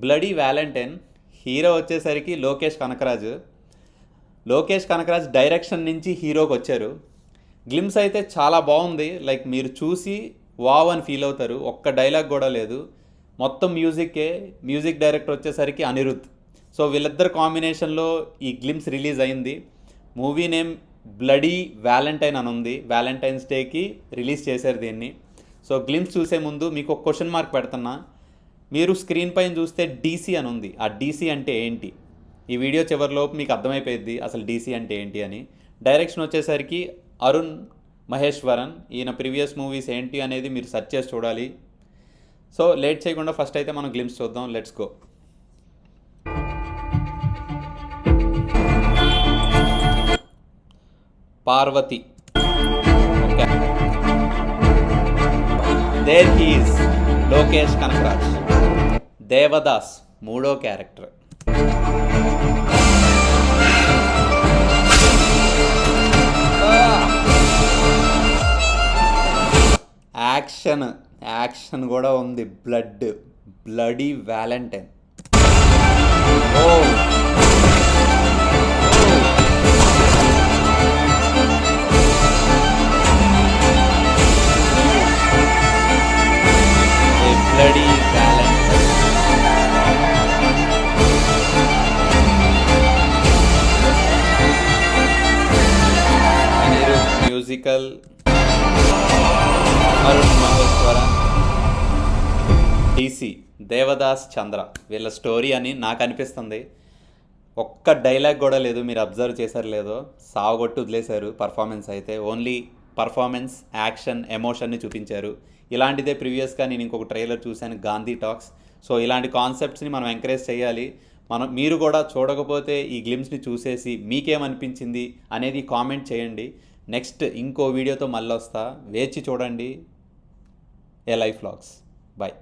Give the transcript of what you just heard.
Bloody Valentine hero వచ్చేసరికి Lokesh Kanagaraj direction నుంచి హీరోకి వచ్చారు. గ్లిమ్స్ అయితే చాలా బాగుంది. లైక్ మీరు చూసి వావ్ అని ఫీల్ అవుతారు. ఒక్క డైలాగ్ కూడా లేదు, మొత్తం మ్యూజిక్ డైరెక్టర్ వచ్చేసరికి అనిరుద్. సో వీళ్ళిద్దరు కాంబినేషన్లో ఈ గ్లిమ్స్ రిలీజ్ అయింది. మూవీ నేమ్ బ్లడీ వ్యాలంటైన్ అని ఉంది. వ్యాలంటైన్స్ డేకి రిలీజ్ చేశారు దీన్ని. సో గ్లిమ్స్ చూసే ముందు మీకు ఒక క్వశ్చన్ మార్క్ పెడుతున్నా. మీరు స్క్రీన్ పైన చూస్తే డీసీ అని ఉంది. ఆ డీసీ అంటే ఏంటి? ఈ వీడియో చివరిలోపు మీకు అర్థమైపోయింది అసలు డీసీ అంటే ఏంటి అని. డైరెక్షన్ వచ్చేసరికి అరుణ్ మహేశ్వరన్. ఈయన ప్రీవియస్ మూవీస్ ఏంటి అనేది మీరు సెర్చ్ చేసి చూడాలి. సో లేట్ చేయకుండా ఫస్ట్ అయితే మనం గ్లిమ్స్ చూద్దాం. Let's go. Parvati. Okay, there he's Lokesh Kanagaraj. Devdas మూడో క్యారెక్టర్. యాక్షన్ కూడా ఉంది. Bloody Valentine. ఓ bloody Valentine. Musical Arun Maheshwaran. DC Devdas Chandra. వీళ్ళ స్టోరీ అని నాకు అనిపిస్తుంది. ఒక్క డైలాగ్ కూడా లేదు. మీరు అబ్జర్వ్ చేశారు లేదో, సావగొట్టు వదిలేశారు. పర్ఫార్మెన్స్ అయితే ఓన్లీ పర్ఫార్మెన్స్, యాక్షన్, ఎమోషన్ని చూపించారు. ఇలాంటిదే ప్రీవియస్గా నేను ఇంకొక ట్రైలర్ చూశాను, గాంధీ టాక్స్. సో ఇలాంటి కాన్సెప్ట్స్ని మనం ఎంకరేజ్ చేయాలి. మీరు కూడా చూడకపోతే ఈ గ్లిమ్స్ని చూసేసి మీకేమనిపించింది అనేది కామెంట్ చేయండి. నెక్స్ట్ ఇంకో వీడియోతో మళ్ళీ వస్తా. వేచి చూడండి. ఏ లైఫ్ వ్లాగ్స్. బాయ్.